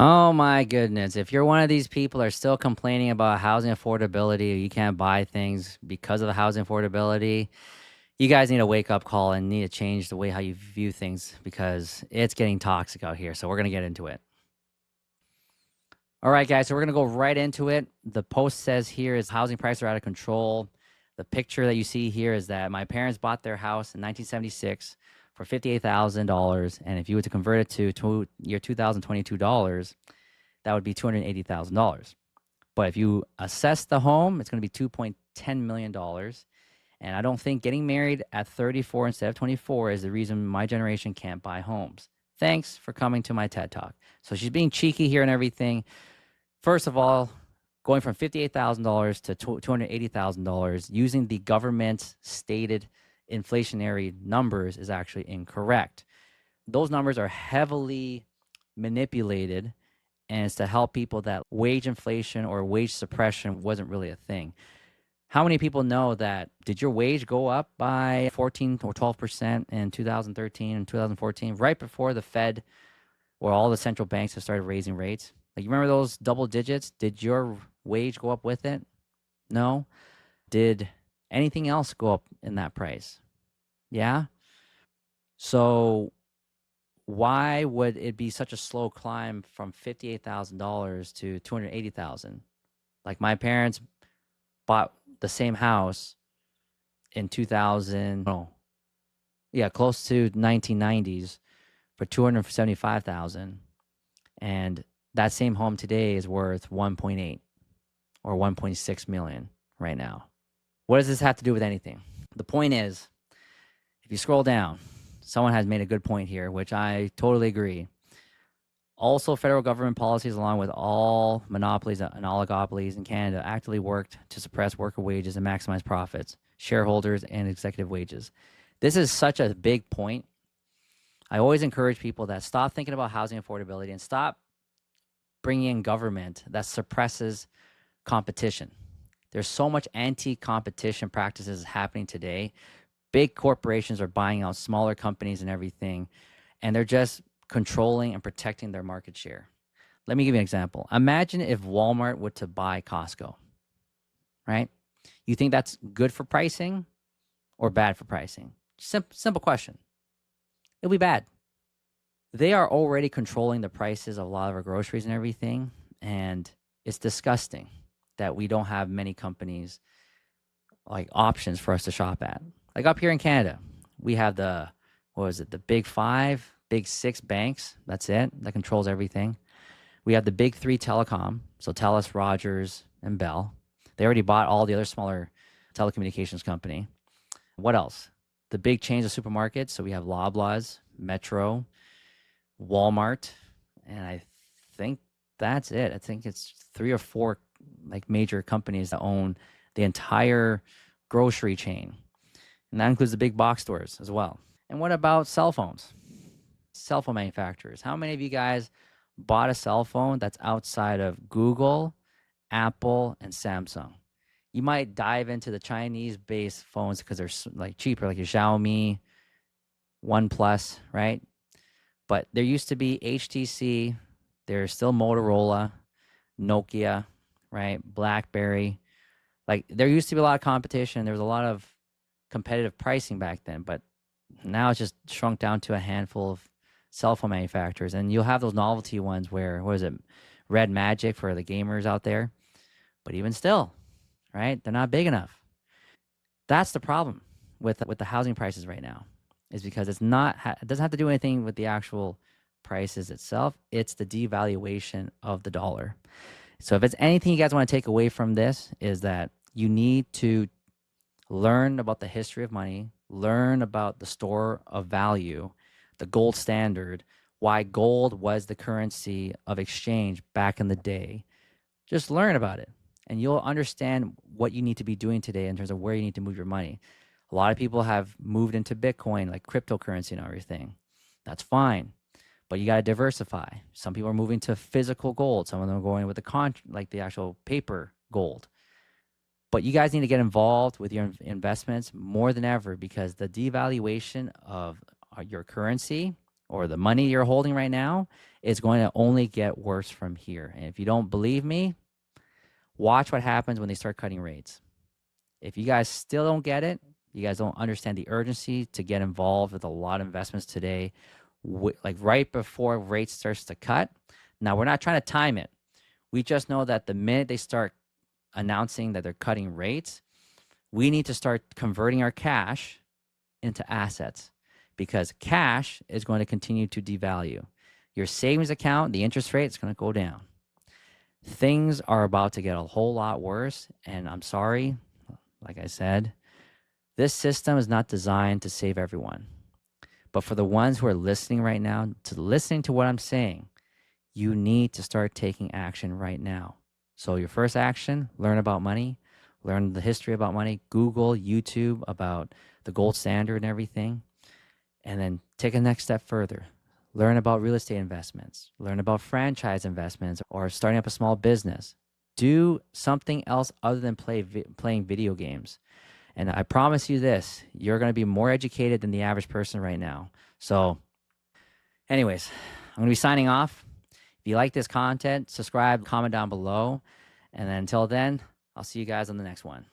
Oh my goodness. If you're one of these people that are still complaining about housing affordability, or you can't buy things because of the housing affordability, you guys need a wake up call and need to change the way how you view things because it's getting toxic out here. So we're going to get into it. All right, guys. So we're going to go right into it. The post says here is housing prices are out of control. The picture that you see here is that my parents bought their house in 1976 for $58,000. And if you were to convert it to year 2022 dollars, that would be $280,000. But if you assess the home, it's going to be $2.10 million. And I don't think getting married at 34 instead of 24 is the reason my generation can't buy homes. Thanks for coming to my TED Talk. So she's being cheeky here and everything. First of all, going from $58,000 to $280,000 using the government's stated inflationary numbers is actually incorrect. Those numbers are heavily manipulated, and it's to help people that wage inflation or wage suppression wasn't really a thing. How many people know that? Did your wage go up by 14 or 12% in 2013 and 2014, right before the Fed or all the central banks have started raising rates? Like, you remember those double digits? Did your wage go up with it? No. Did anything else go up in that price? Yeah. So why would it be such a slow climb from $58,000 to $280,000? Like, my parents bought the same house in 2000, oh, yeah, close to 1990s for 275,000, and that same home today is worth 1.8 or 1.6 million right now. What does this have to do with anything? The point is, if you scroll down, someone has made a good point here, which I totally agree. Also, federal government policies, along with all monopolies and oligopolies in Canada, actively worked to suppress worker wages and maximize profits, shareholders, and executive wages. This is such a big point. I always encourage people that stop thinking about housing affordability and stop bringing in government that suppresses competition. There's so much anti-competition practices happening today. Big corporations are buying out smaller companies and everything, and they're just controlling and protecting their market share. Let me give you an example. Imagine if Walmart were to buy Costco, right? You think that's good for pricing or bad for pricing? Simple question. It'll be bad. They are already controlling the prices of a lot of our groceries and everything, and it's disgusting that we don't have many companies like options for us to shop at. Like up here in Canada, we have the big five, big six banks. That's it. That controls everything. We have the big three telecom. So TELUS, Rogers, and Bell. They already bought all the other smaller telecommunications company. What else? The big chains of supermarkets. So we have Loblaws, Metro, Walmart, and I think that's it. I think it's 3 or 4 like major companies that own the entire grocery chain. And that includes the big box stores as well. And what about cell phones? Cell phone manufacturers. How many of you guys bought a cell phone that's outside of Google, Apple, and Samsung? You might dive into the Chinese-based phones because they're like cheaper, like your Xiaomi, OnePlus, right? But there used to be HTC. There's still Motorola, Nokia, right? BlackBerry. Like, there used to be a lot of competition. There was a lot of competitive pricing back then, but now it's just shrunk down to a handful of cell phone manufacturers. And you'll have those novelty ones where, what is it, Red Magic for the gamers out there. But even still, right, they're not big enough. That's the problem with the housing prices right now, is because it doesn't have to do anything with the actual prices itself. It's the devaluation of the dollar. So if it's anything you guys want to take away from this, is that you need to learn about the history of money, learn about the store of value, the gold standard, why gold was the currency of exchange back in the day. Just learn about it, and you'll understand what you need to be doing today in terms of where you need to move your money. A lot of people have moved into Bitcoin, like cryptocurrency and everything. That's fine, but you got to diversify. Some people are moving to physical gold. Some of them are going with the actual paper gold. But you guys need to get involved with your investments more than ever, because the devaluation of your currency or the money you're holding right now it's going to only get worse from here. And if you don't believe me, watch what happens when they start cutting rates. If you guys still don't get it, you guys don't understand the urgency to get involved with a lot of investments today, like right before rates starts to cut. Now, we're not trying to time it. We just know that the minute they start announcing that they're cutting rates, we need to start converting our cash into assets, because cash is going to continue to devalue. Your savings account, the interest rate is going to go down. Things are about to get a whole lot worse. And I'm sorry, like I said, this system is not designed to save everyone. But for the ones who are listening right now, to listening to what I'm saying, you need to start taking action right now. So your first action, learn about money, learn the history about money, Google, YouTube about the gold standard and everything, and then take a next step further. Learn about real estate investments, learn about franchise investments or starting up a small business. Do something else other than playing video games. And I promise you this, you're going to be more educated than the average person right now. So anyways, I'm going to be signing off. If you like this content, subscribe, comment down below. And then until then, I'll see you guys on the next one.